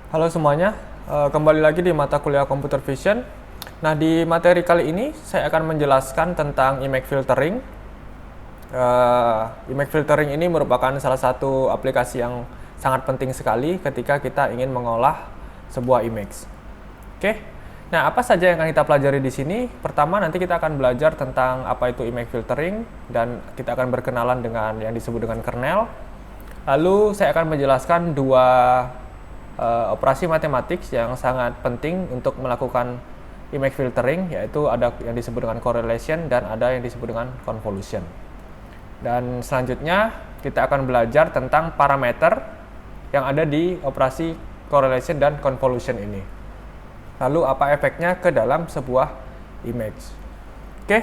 Halo semuanya, kembali lagi di mata kuliah Computer Vision. Nah, di materi kali ini saya akan menjelaskan tentang image filtering. Image filtering ini merupakan salah satu aplikasi yang sangat penting sekali ketika kita ingin mengolah sebuah image. Oke, nah apa saja yang akan kita pelajari di sini? Pertama, nanti kita akan belajar tentang apa itu image filtering dan kita akan berkenalan dengan yang disebut dengan kernel. Lalu saya akan menjelaskan dua operasi matematik yang sangat penting untuk melakukan image filtering, yaitu ada yang disebut dengan correlation dan ada yang disebut dengan convolution. Dan selanjutnya kita akan belajar tentang parameter yang ada di operasi correlation dan convolution ini. Lalu apa efeknya ke dalam sebuah image. Oke,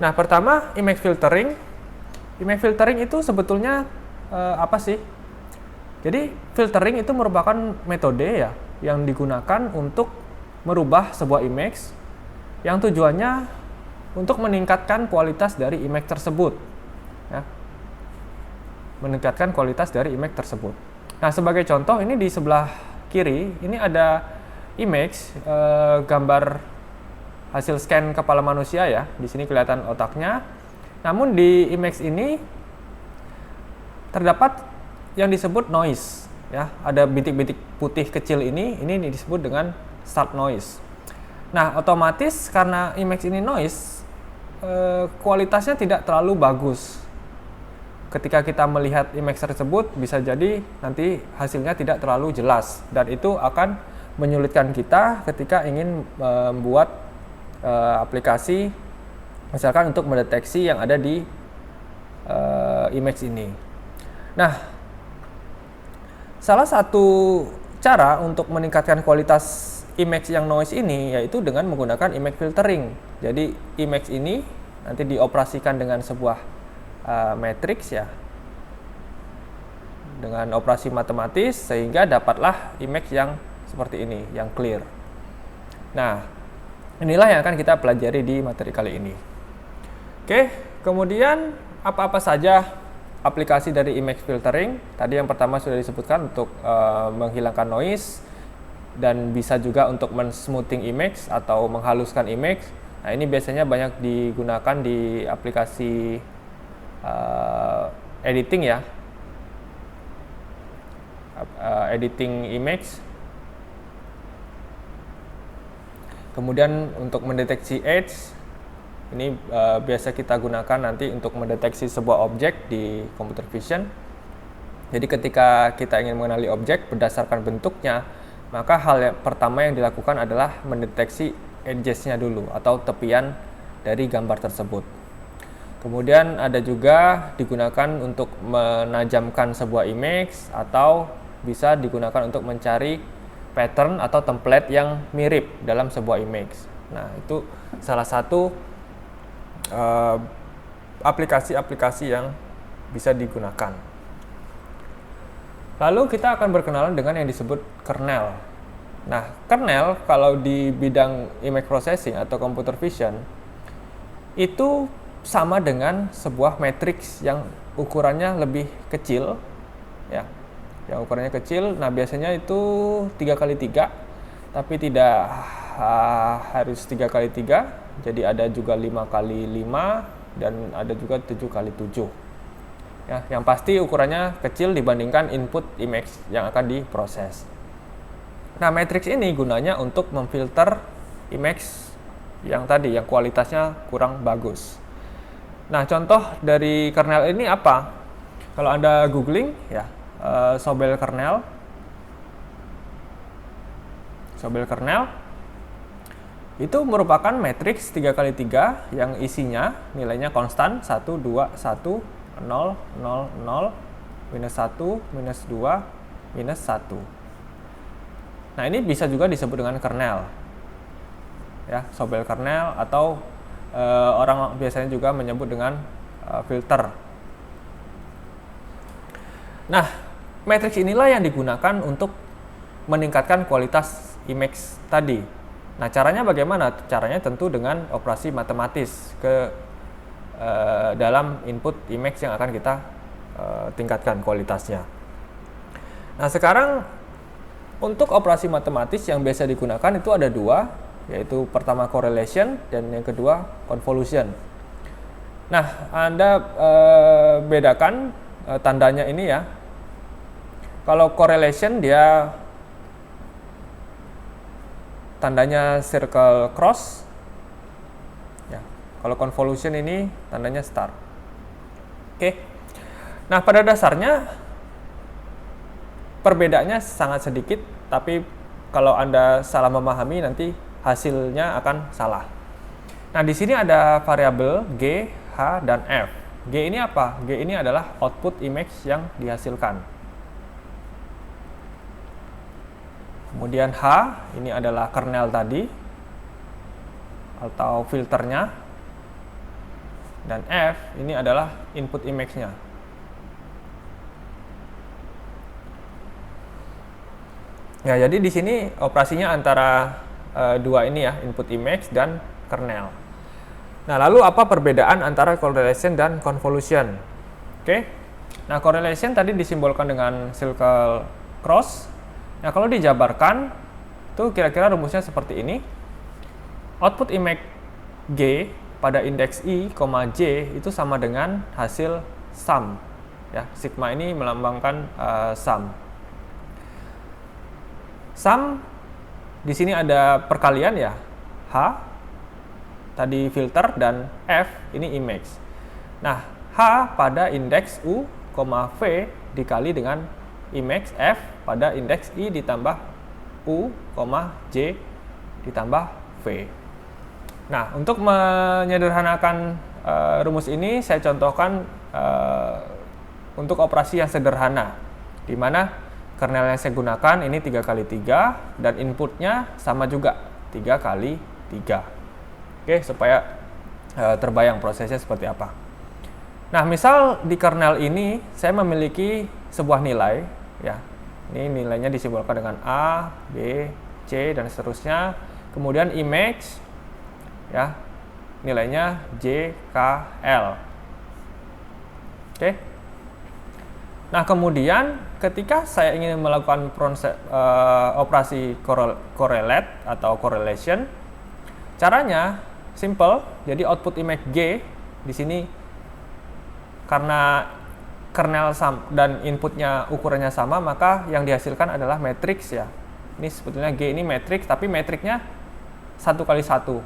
nah pertama image filtering. Image filtering itu sebetulnya apa sih? Jadi filtering itu merupakan metode ya yang digunakan untuk merubah sebuah image yang tujuannya untuk meningkatkan kualitas dari image tersebut. Ya. Meningkatkan kualitas dari image tersebut. Nah, sebagai contoh ini di sebelah kiri ini ada image gambar hasil scan kepala manusia ya. Di sini kelihatan otaknya. Namun di image ini terdapat yang disebut noise ya, ada bintik-bintik putih kecil ini disebut dengan start noise. Nah, otomatis karena image ini noise, kualitasnya tidak terlalu bagus. Ketika kita melihat image tersebut bisa jadi nanti hasilnya tidak terlalu jelas dan itu akan menyulitkan kita ketika ingin membuat aplikasi misalkan untuk mendeteksi yang ada di image ini. Nah, salah satu cara untuk meningkatkan kualitas image yang noise ini yaitu dengan menggunakan image filtering. Jadi image ini nanti dioperasikan dengan sebuah matrix ya, dengan operasi matematis sehingga dapatlah image yang seperti ini, yang clear. Nah, inilah yang akan kita pelajari di materi kali ini. Oke, kemudian apa-apa saja aplikasi dari image filtering. Tadi yang pertama sudah disebutkan untuk menghilangkan noise dan bisa juga untuk men-smoothing image atau menghaluskan image. Nah, ini biasanya banyak digunakan di aplikasi editing ya. Editing image. Kemudian untuk mendeteksi edge, ini biasa kita gunakan nanti untuk mendeteksi sebuah objek di computer vision. Jadi ketika kita ingin mengenali objek berdasarkan bentuknya, maka hal yang pertama yang dilakukan adalah mendeteksi edges-nya dulu atau tepian dari gambar tersebut. Kemudian ada juga digunakan untuk menajamkan sebuah image atau bisa digunakan untuk mencari pattern atau template yang mirip dalam sebuah image. Nah, itu salah satu aplikasi-aplikasi yang bisa digunakan. Lalu kita akan berkenalan dengan yang disebut kernel. Nah, kernel kalau di bidang image processing atau computer vision itu sama dengan sebuah matrix yang ukurannya lebih kecil ya. Yang ukurannya kecil, nah biasanya itu 3x3 tapi tidak harus 3x3. Jadi ada juga 5x5 dan ada juga 7x7. Ya, yang pasti ukurannya kecil dibandingkan input image yang akan diproses. Nah, matrix ini gunanya untuk memfilter image yang tadi yang kualitasnya kurang bagus. Nah, contoh dari kernel ini apa? Kalau Anda googling ya, Sobel kernel. Itu merupakan matriks 3x3 yang isinya nilainya konstan 1, 2, 1, 0, 0, 0, minus 1, minus 2, minus 1. Nah, ini bisa juga disebut dengan kernel. Ya, Sobel kernel atau orang biasanya juga menyebut dengan filter. Nah, matriks inilah yang digunakan untuk meningkatkan kualitas image tadi. Nah, caranya bagaimana? Caranya tentu dengan operasi matematis ke dalam input image yang akan kita tingkatkan kualitasnya. Nah, sekarang untuk operasi matematis yang biasa digunakan itu ada dua, yaitu pertama correlation dan yang kedua convolution. Nah, Anda bedakan tandanya ini ya. Kalau correlation dia tandanya circle cross. Ya. Kalau convolution ini tandanya star. Oke. Nah, pada dasarnya perbedaannya sangat sedikit, tapi kalau Anda salah memahami nanti hasilnya akan salah. Nah, di sini ada variabel G, H, dan F. G ini apa? G ini adalah output image yang dihasilkan. Kemudian H ini adalah kernel tadi atau filternya. Dan F ini adalah input image-nya. Ya, jadi di sini operasinya antara dua ini ya, input image dan kernel. Nah, lalu apa perbedaan antara correlation dan convolution? Oke. Nah, correlation tadi disimbolkan dengan circle cross. Nah, kalau dijabarkan, tuh kira-kira rumusnya seperti ini. Output image G pada indeks I, J itu sama dengan hasil sum. Ya, sigma ini melambangkan sum. Sum di sini ada perkalian ya, H tadi filter dan F ini image. Nah, H pada indeks U, V dikali dengan image F pada indeks I ditambah U, J ditambah V. Nah, untuk menyederhanakan rumus ini saya contohkan untuk operasi yang sederhana, di mana kernel yang saya gunakan ini 3 kali 3 dan inputnya sama juga 3 kali 3. Oke, supaya terbayang prosesnya seperti apa. Nah, misal di kernel ini saya memiliki sebuah nilai, ya. Ini nilainya disimbolkan dengan A, B, C dan seterusnya. Kemudian image, ya, nilainya J, K, L. Oke. Nah, kemudian ketika saya ingin melakukan operasi correlate atau correlation, caranya simple. Jadi output image G di sini karena kernel dan inputnya ukurannya sama, maka yang dihasilkan adalah matriks ya. Ini sebetulnya G ini matriks, tapi matriksnya 1 kali 1.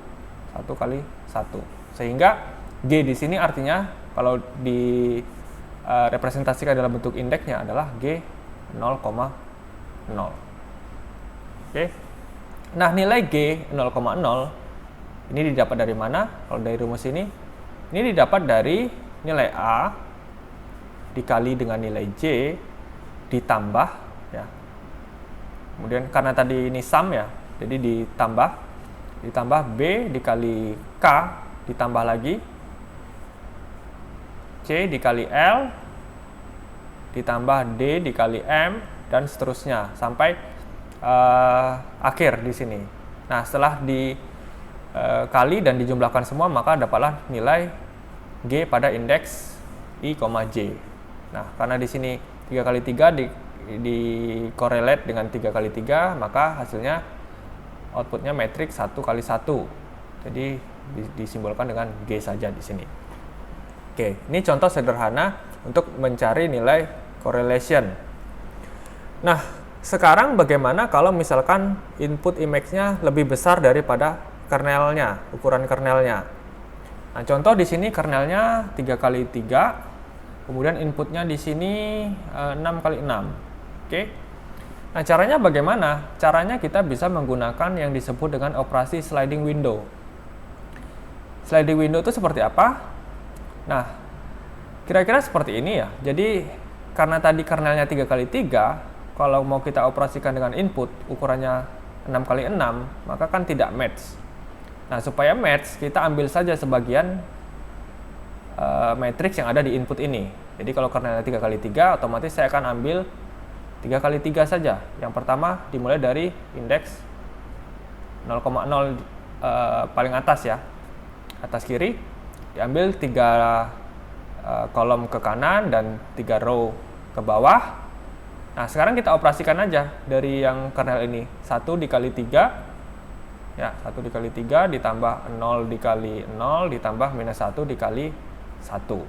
1 kali 1. Sehingga G di sini artinya kalau di representasikan dalam bentuk indeksnya adalah G 0,0. Oke. Nah, nilai G 0,0 ini didapat dari mana? Kalau dari rumus ini didapat dari nilai A dikali dengan nilai J ditambah ya. Kemudian karena tadi ini sum ya, jadi ditambah B dikali K ditambah lagi C dikali L ditambah D dikali M dan seterusnya sampai akhir di sini. Nah, setelah kali dan dijumlahkan semua, maka dapatlah nilai G pada indeks I, J. Nah, karena di sini 3 kali 3 di correlate dengan 3 kali 3, maka hasilnya outputnya matriks 1 kali 1. Jadi disimbolkan dengan G saja di sini. Oke, ini contoh sederhana untuk mencari nilai correlation. Nah, sekarang bagaimana kalau misalkan input image-nya lebih besar daripada kernelnya, ukuran kernelnya. Nah, contoh di sini kernelnya 3 kali 3, kemudian inputnya di sini 6 kali 6. Oke. Nah, caranya bagaimana? Caranya kita bisa menggunakan yang disebut dengan operasi sliding window. Sliding window itu seperti apa? Nah, kira-kira seperti ini ya. Jadi, karena tadi kernelnya 3 kali 3, kalau mau kita operasikan dengan input ukurannya 6 kali 6, maka kan tidak match. Nah, supaya match, kita ambil saja sebagian matriks yang ada di input ini. Jadi kalau kernelnya 3 kali 3, otomatis saya akan ambil 3 kali 3 saja. Yang pertama dimulai dari indeks 0,0 paling atas ya, atas kiri. Diambil 3 kolom ke kanan dan 3 row ke bawah. Nah, sekarang kita operasikan aja dari yang kernel ini. 1 dikali 3, ya, 1 dikali 3 ditambah 0 dikali 0 ditambah minus 1 dikali 1.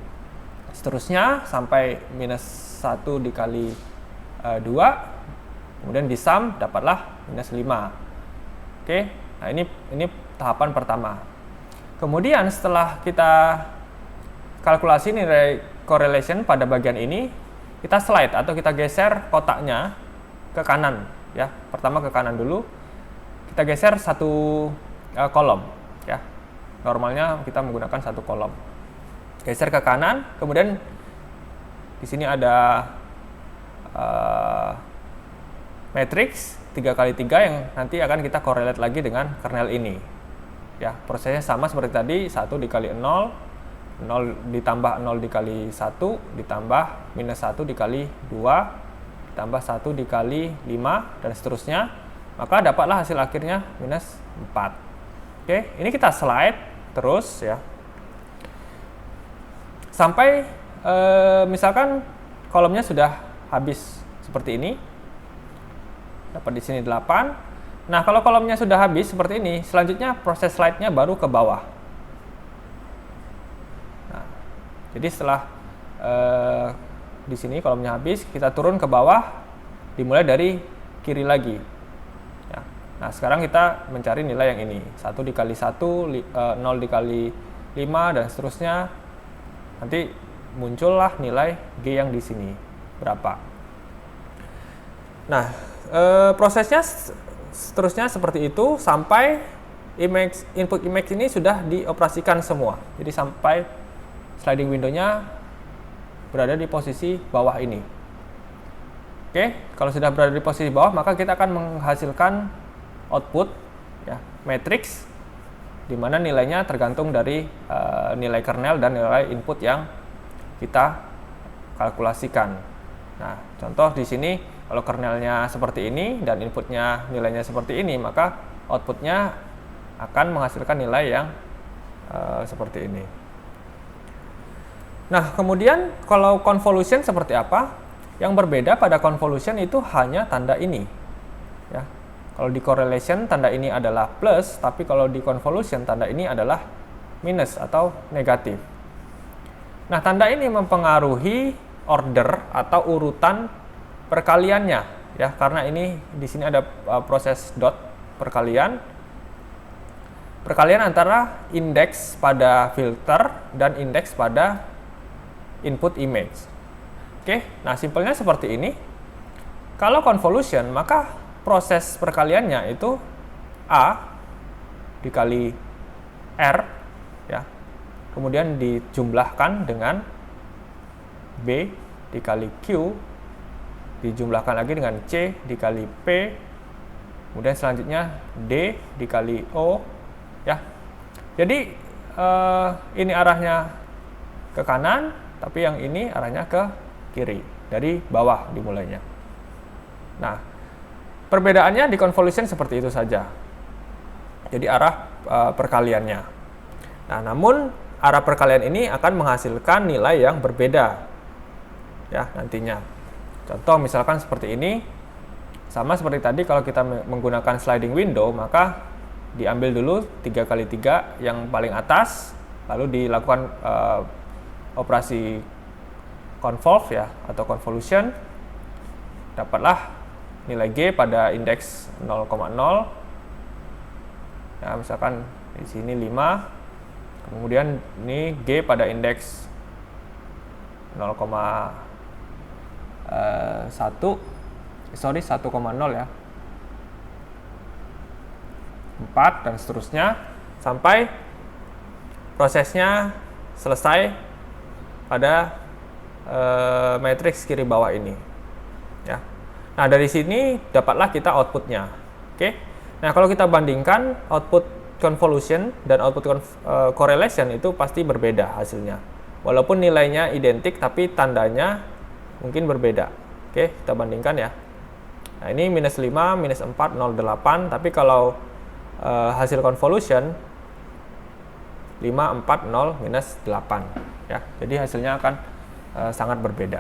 Seterusnya sampai minus 1 dikali 2, kemudian disum dapatlah minus 5. Oke, nah ini tahapan pertama. Kemudian setelah kita kalkulasi nilai correlation pada bagian ini, kita slide atau kita geser kotaknya ke kanan, ya. Pertama ke kanan dulu. Kita geser satu kolom, ya. Normalnya kita menggunakan satu kolom. Geser ke kanan, kemudian di sini ada matrix 3x3 yang nanti akan kita correlate lagi dengan kernel ini. Ya, prosesnya sama seperti tadi, 1 dikali 0, 0 ditambah 0 dikali 1 ditambah minus 1 dikali 2 ditambah 1 dikali 5 dan seterusnya, maka dapatlah hasil akhirnya minus 4. Oke, ini kita slide terus, ya, sampai misalkan kolomnya sudah habis seperti ini, dapat di sini 8. Nah, kalau kolomnya sudah habis seperti ini, selanjutnya proses slide-nya baru ke bawah. Jadi setelah di sini kolomnya habis, kita turun ke bawah, dimulai dari kiri lagi. Ya. Nah, sekarang kita mencari nilai yang ini. 1 dikali 1, 0 dikali 5, dan seterusnya. Nanti muncullah nilai G yang di sini. Berapa? Nah, prosesnya seterusnya seperti itu sampai input image ini sudah dioperasikan semua. Jadi sampai sliding window-nya berada di posisi bawah ini. Oke, kalau sudah berada di posisi bawah, maka kita akan menghasilkan output, ya, matrix, di mana nilainya tergantung dari nilai kernel dan nilai input yang kita kalkulasikan. Nah, contoh di sini, kalau kernelnya seperti ini dan inputnya nilainya seperti ini, maka outputnya akan menghasilkan nilai yang seperti ini. Nah, kemudian kalau convolution seperti apa? Yang berbeda pada convolution itu hanya tanda ini. Ya. Kalau di correlation tanda ini adalah plus, tapi kalau di convolution tanda ini adalah minus atau negatif. Nah, tanda ini mempengaruhi order atau urutan perkaliannya, ya, karena ini di sini ada proses dot perkalian. Perkalian antara indeks pada filter dan indeks pada input image. Oke, nah simpelnya seperti ini. Kalau convolution, maka proses perkaliannya itu A dikali R, ya. Kemudian dijumlahkan dengan B dikali Q, dijumlahkan lagi dengan C dikali P, kemudian selanjutnya D dikali O, ya. Jadi ini arahnya ke kanan, tapi yang ini arahnya ke kiri, dari bawah dimulainya. Nah, perbedaannya di convolution seperti itu saja. Jadi arah perkaliannya. Nah, namun arah perkalian ini akan menghasilkan nilai yang berbeda, ya, nantinya. Contoh misalkan seperti ini, sama seperti tadi kalau kita menggunakan sliding window, maka diambil dulu 3x3 yang paling atas, lalu dilakukan operasi convolve, ya, atau convolution, dapatlah nilai G pada indeks 0,0, ya, misalkan di sini 5, kemudian ini G pada indeks 1,0 ya, 4, dan seterusnya sampai prosesnya selesai pada matriks kiri bawah ini, ya. Nah, dari sini dapatlah kita outputnya. Oke. Nah, kalau kita bandingkan output convolution dan output correlation itu pasti berbeda hasilnya. Walaupun nilainya identik, tapi tandanya mungkin berbeda. Oke, kita bandingkan, ya. Nah, ini minus 5, minus 4, 0,8, tapi kalau hasil convolution 5, 4, 0, minus 8. Ya, jadi hasilnya akan sangat berbeda.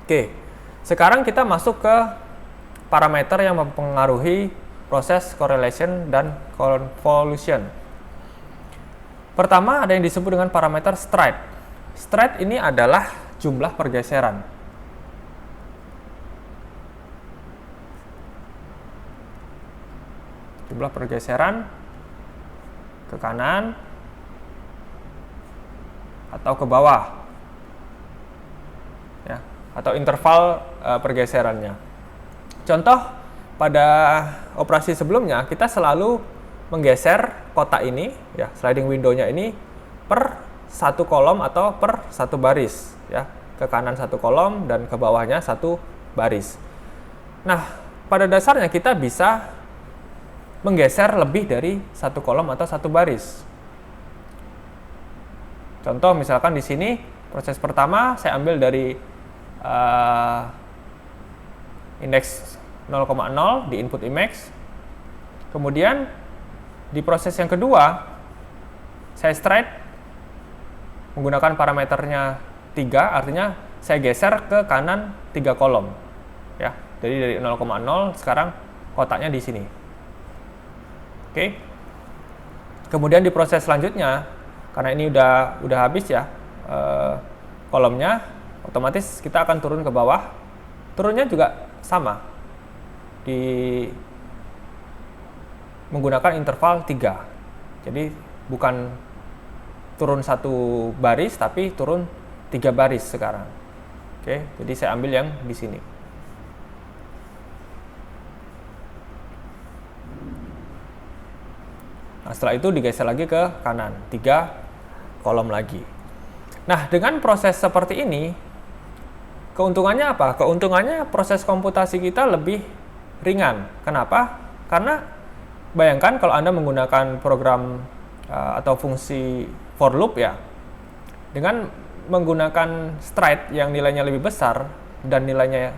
Oke, Sekarang kita masuk ke parameter yang mempengaruhi proses correlation dan convolution. Pertama ada yang disebut dengan parameter stride. Stride ini adalah jumlah pergeseran. Jumlah pergeseran ke kanan atau ke bawah, ya, atau interval pergeserannya. Contoh, pada operasi sebelumnya kita selalu menggeser kotak ini, ya, sliding window-nya ini per satu kolom atau per satu baris, ya, ke kanan satu kolom dan ke bawahnya satu baris. Nah, pada dasarnya kita bisa menggeser lebih dari satu kolom atau satu baris. Contoh misalkan di sini proses pertama saya ambil dari indeks 0,0 di input image. Kemudian di proses yang kedua saya stride menggunakan parameternya 3, artinya saya geser ke kanan 3 kolom. Ya, jadi dari 0,0 sekarang kotaknya di sini. Oke. Kemudian di proses selanjutnya, karena ini udah habis ya kolomnya, otomatis kita akan turun ke bawah. Turunnya juga sama, menggunakan interval 3. Jadi bukan turun satu baris, tapi turun 3 baris sekarang. Oke, jadi saya ambil yang di sini. Nah, setelah itu digeser lagi ke kanan, 3 kolom lagi. Nah, dengan proses seperti ini, keuntungannya apa? Keuntungannya proses komputasi kita lebih ringan. Kenapa? Karena bayangkan kalau Anda menggunakan program atau fungsi for loop, ya, dengan menggunakan stride yang nilainya lebih besar dan nilainya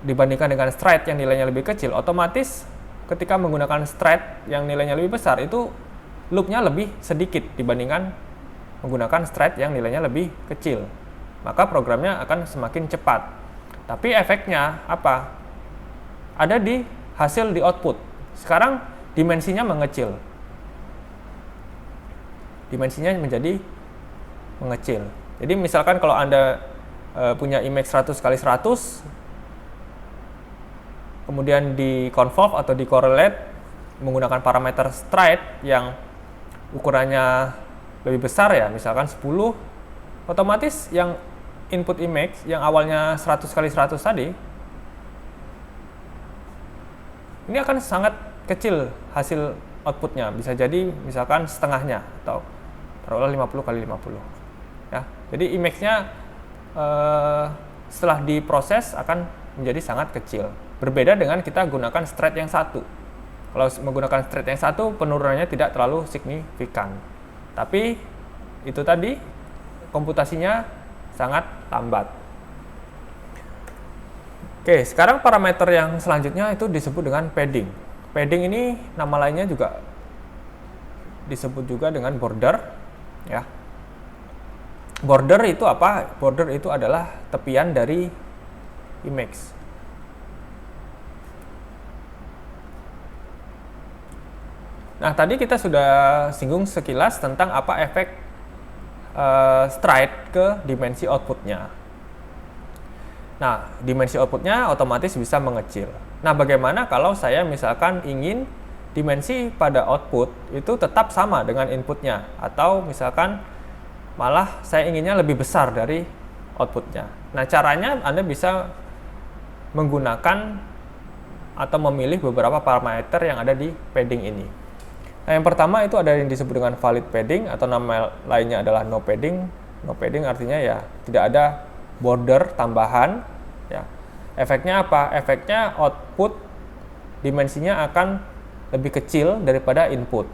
dibandingkan dengan stride yang nilainya lebih kecil, otomatis ketika menggunakan stride yang nilainya lebih besar itu loopnya lebih sedikit dibandingkan menggunakan stride yang nilainya lebih kecil. Maka programnya akan semakin cepat. Tapi efeknya apa? Ada di hasil di output. Sekarang dimensinya mengecil. Dimensinya menjadi mengecil. Jadi misalkan kalau Anda punya image 100x100, kemudian di convolve atau di correlate menggunakan parameter stride yang ukurannya lebih besar, ya, misalkan 10, otomatis yang input image yang awalnya 100x100 tadi ini akan sangat kecil hasil outputnya, bisa jadi misalkan setengahnya atau taruhlah 50x50, ya. Jadi image-nya setelah diproses akan menjadi sangat kecil. Berbeda dengan kita gunakan stride yang satu. Kalau menggunakan stride yang satu, penurunannya tidak terlalu signifikan. Tapi itu tadi komputasinya sangat lambat. Oke, sekarang parameter yang selanjutnya itu disebut dengan padding. Padding ini nama lainnya juga disebut juga dengan border, ya. Border itu apa? Border itu adalah tepian dari image. Nah, tadi kita sudah singgung sekilas tentang apa efek stride ke dimensi outputnya. Nah, dimensi outputnya otomatis bisa mengecil. Nah, bagaimana kalau saya misalkan ingin dimensi pada output itu tetap sama dengan inputnya, atau misalkan malah saya inginnya lebih besar dari outputnya. Nah, caranya Anda bisa menggunakan atau memilih beberapa parameter yang ada di padding ini. Nah, yang pertama itu ada yang disebut dengan valid padding, atau nama lainnya adalah no padding. No padding artinya ya tidak ada border tambahan, ya. Efeknya apa? Efeknya output dimensinya akan lebih kecil daripada input.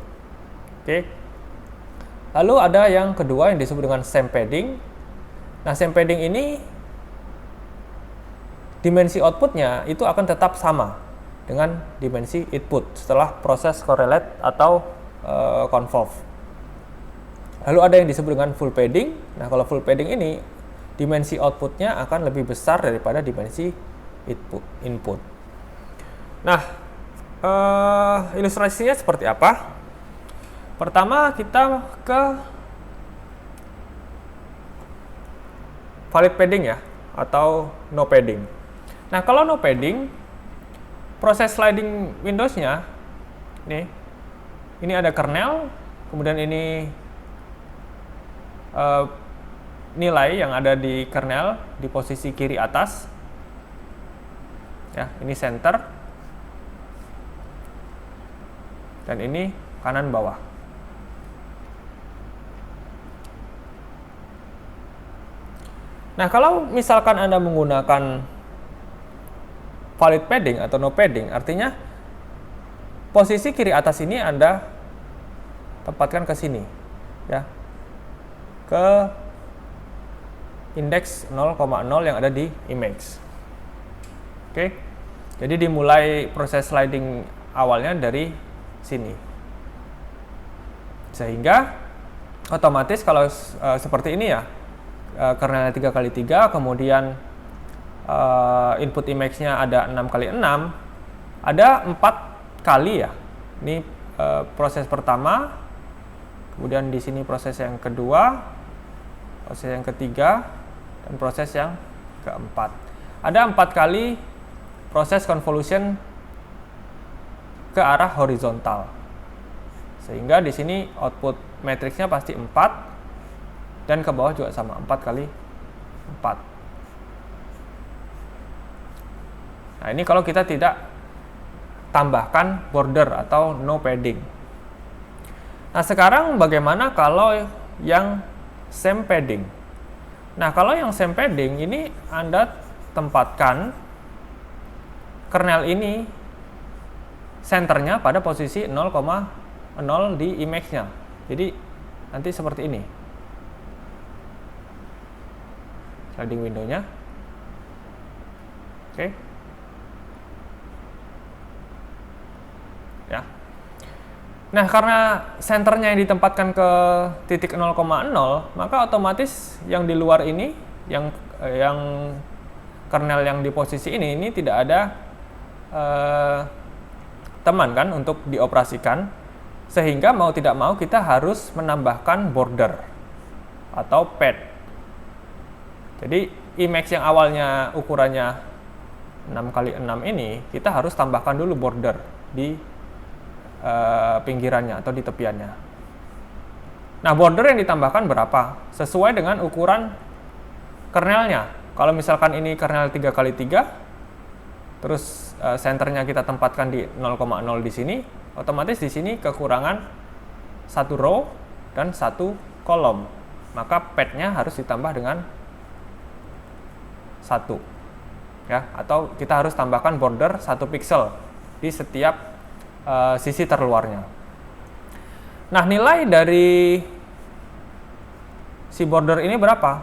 Oke. Lalu ada yang kedua yang disebut dengan same padding. Nah, same padding ini dimensi outputnya itu akan tetap sama dengan dimensi input setelah proses correlate atau convolve. Lalu ada yang disebut dengan full padding. Nah, kalau full padding ini dimensi outputnya akan lebih besar daripada dimensi input. Nah, ilustrasinya seperti apa? Pertama kita ke valid padding ya, atau no padding. Nah, kalau no padding, proses sliding Windows-nya, ini ada kernel, kemudian ini nilai yang ada di kernel di posisi kiri atas, ya, ini center, dan ini kanan bawah. Nah, kalau misalkan Anda menggunakan valid padding atau no padding, artinya posisi kiri atas ini Anda tempatkan ke sini, ya, ke indeks 0,0 yang ada di image. Oke, jadi dimulai proses sliding awalnya dari sini, sehingga otomatis kalau seperti ini ya, kernelnya 3x3, kemudian input image-nya ada 6x6, ada 4 kali ya. Ini proses pertama, kemudian di sini proses yang kedua, proses yang ketiga, dan proses yang keempat. Ada 4 kali proses convolution ke arah horizontal, sehingga di sini output matriksnya pasti 4, dan ke bawah juga sama, 4 kali 4. Nah, ini kalau kita tidak tambahkan border atau no padding. Nah, sekarang bagaimana kalau yang same padding? Nah, kalau yang same padding ini Anda tempatkan kernel ini senternya pada posisi 0,0 di image-nya. Jadi nanti seperti ini sliding window-nya. Oke. Ya. Nah, karena senternya yang ditempatkan ke titik 0,0, maka otomatis yang di luar ini, yang kernel yang di posisi ini tidak ada teman kan untuk dioperasikan, sehingga mau tidak mau kita harus menambahkan border atau pad. Jadi image yang awalnya ukurannya 6x6 ini, kita harus tambahkan dulu border di pinggirannya atau di tepiannya. Nah, border yang ditambahkan berapa? Sesuai dengan ukuran kernelnya. Kalau misalkan ini kernel 3x3, terus senternya kita tempatkan di 0,0 di sini, otomatis di sini kekurangan 1 row dan 1 kolom. Maka padnya harus ditambah dengan 1, ya, atau kita harus tambahkan border 1 pixel di setiap sisi terluarnya. Nah, nilai dari si border ini berapa?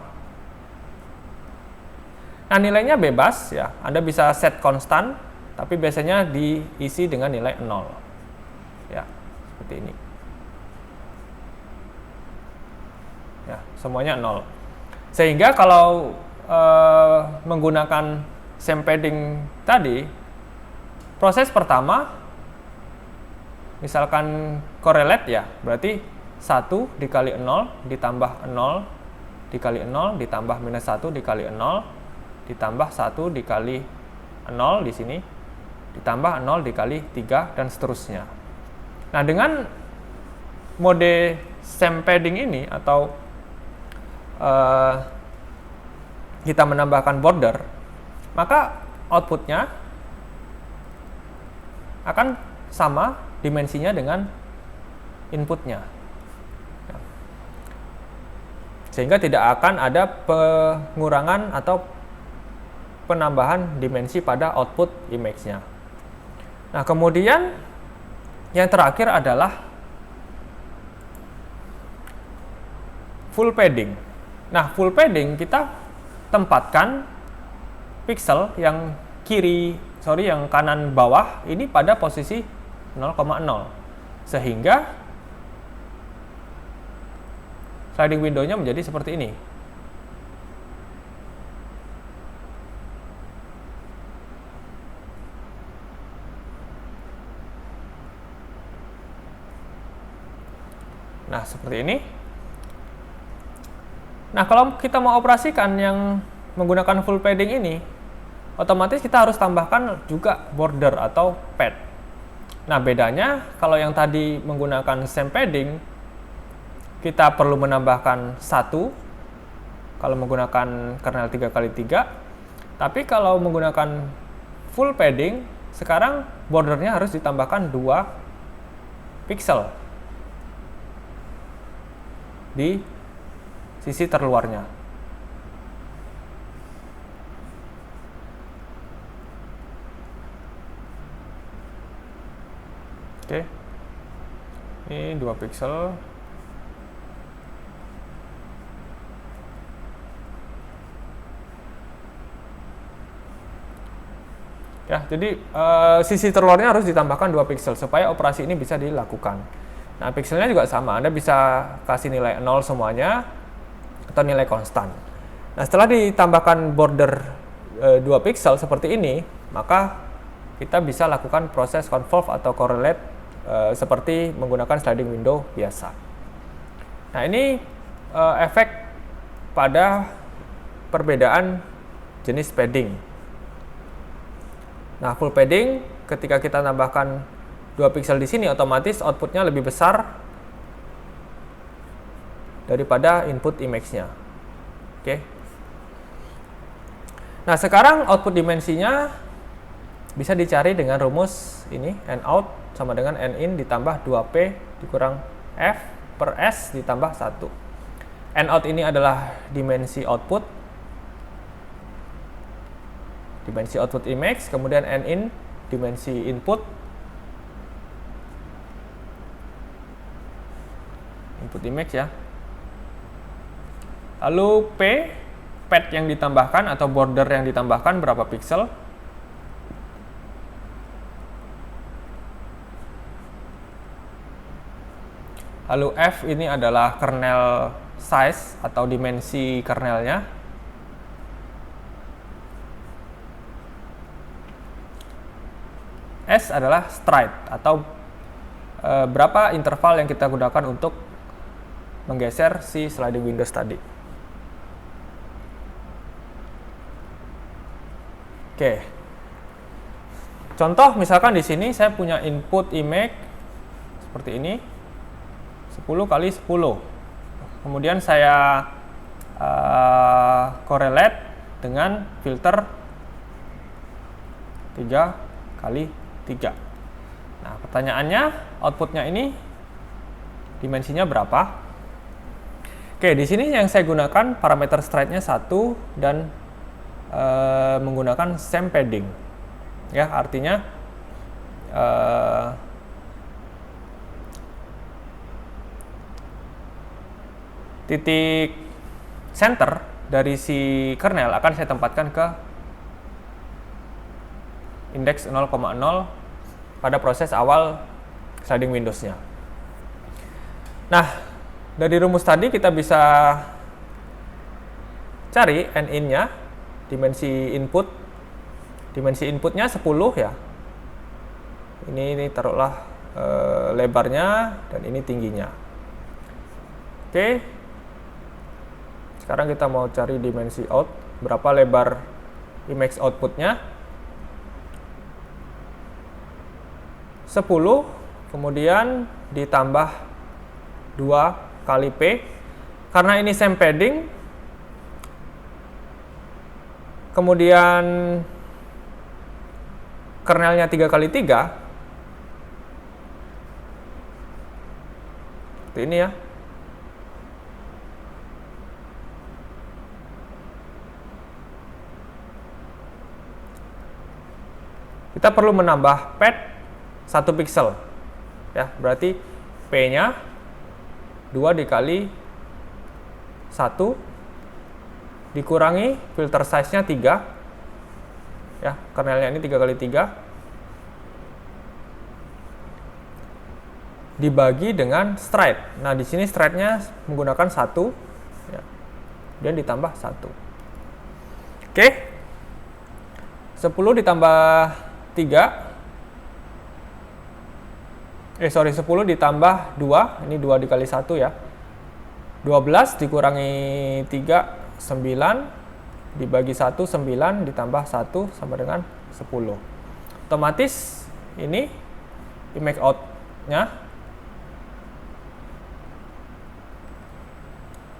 Nah, nilainya bebas ya, Anda bisa set konstan, tapi biasanya diisi dengan nilai 0, ya, seperti ini, ya, semuanya 0. Sehingga kalau menggunakan same padding tadi, proses pertama misalkan correlate ya, berarti 1 dikali 0 ditambah 0 dikali 0 ditambah minus 1 dikali 0 ditambah 1 dikali 0 di sini ditambah 0 dikali 3 dan seterusnya. Nah, dengan mode same padding ini atau kita menambahkan border, maka outputnya akan sama dimensinya dengan inputnya, sehingga tidak akan ada pengurangan atau penambahan dimensi pada output image-nya. Nah, kemudian yang terakhir adalah full padding. Nah, full padding kita tempatkan pixel yang yang kanan bawah ini pada posisi 0,0, sehingga sliding window-nya menjadi seperti ini. Nah, seperti ini. Nah, kalau kita mau operasikan yang menggunakan full padding ini, otomatis kita harus tambahkan juga border atau pad. Nah, bedanya kalau yang tadi menggunakan same padding, kita perlu menambahkan 1 kalau menggunakan kernel 3x3. Tapi kalau menggunakan full padding, sekarang bordernya harus ditambahkan 2 pixel di sisi terluarnya. Oke, ini 2 pixel. Ya, jadi sisi terluarnya harus ditambahkan 2 pixel supaya operasi ini bisa dilakukan. Nah, pixelnya juga sama, Anda bisa kasih nilai 0 semuanya atau nilai konstan. Nah, setelah ditambahkan border 2 pixel seperti ini, maka kita bisa lakukan proses convolve atau correlate seperti menggunakan sliding window biasa. Nah, ini efek pada perbedaan jenis padding. Nah, full padding ketika kita tambahkan 2 pixel di sini, otomatis outputnya lebih besar daripada input image-nya. Oke. Nah, sekarang output dimensinya bisa dicari dengan rumus ini, N out sama dengan N in ditambah 2P dikurang F per S ditambah 1. N out ini adalah dimensi output image, kemudian N in dimensi input image ya. Lalu P, pad yang ditambahkan atau border yang ditambahkan berapa pixel. Lalu F ini adalah kernel size atau dimensi kernelnya. S adalah stride atau berapa interval yang kita gunakan untuk menggeser si sliding windows tadi. Oke. Contoh misalkan di sini saya punya input image seperti ini 10x10. Kemudian saya correlate dengan filter 3x3. Nah, pertanyaannya outputnya ini dimensinya berapa? Oke, di sini yang saya gunakan parameter stride-nya 1 dan menggunakan same padding. Ya, artinya titik center dari si kernel akan saya tempatkan ke indeks 0,0 pada proses awal sliding Windows-nya. Nah, dari rumus tadi kita bisa cari N-in-nya, dimensi input. Dimensi inputnya 10 ya. Ini taruhlah lebarnya dan ini tingginya. Oke. Sekarang kita mau cari dimensi out, berapa lebar image outputnya. 10, kemudian ditambah 2 kali P. Karena ini same padding, kemudian kernelnya 3x3, seperti ini ya. Kita perlu menambah pad 1 pixel ya, berarti P-nya 2 dikali 1 dikurangi filter size-nya 3 ya, kernelnya ini 3x3 dibagi dengan stride. Nah, di sini stride-nya menggunakan 1 ya, dan ditambah 1. Oke. 10 ditambah 3 10 ditambah 2, ini 2 dikali 1 ya. 12 dikurangi 3, 9, dibagi 1, 9, ditambah 1 sama dengan 10. Otomatis ini image out-nya,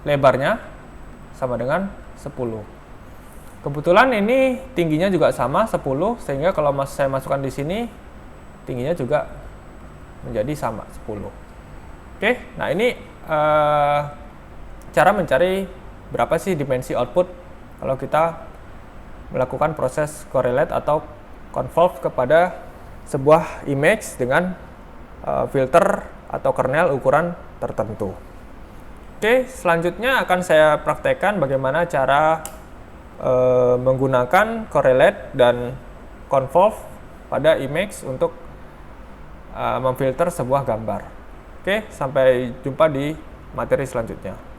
lebarnya sama dengan 10. Kebetulan ini tingginya juga sama 10, sehingga kalau saya masukkan di sini tingginya juga menjadi sama 10. Oke, nah ini cara mencari berapa sih dimensi output kalau kita melakukan proses correlate atau convolve kepada sebuah image dengan filter atau kernel ukuran tertentu. Oke, selanjutnya akan saya praktekkan bagaimana cara menggunakan correlate dan convolve pada image untuk memfilter sebuah gambar. Oke, sampai jumpa di materi selanjutnya.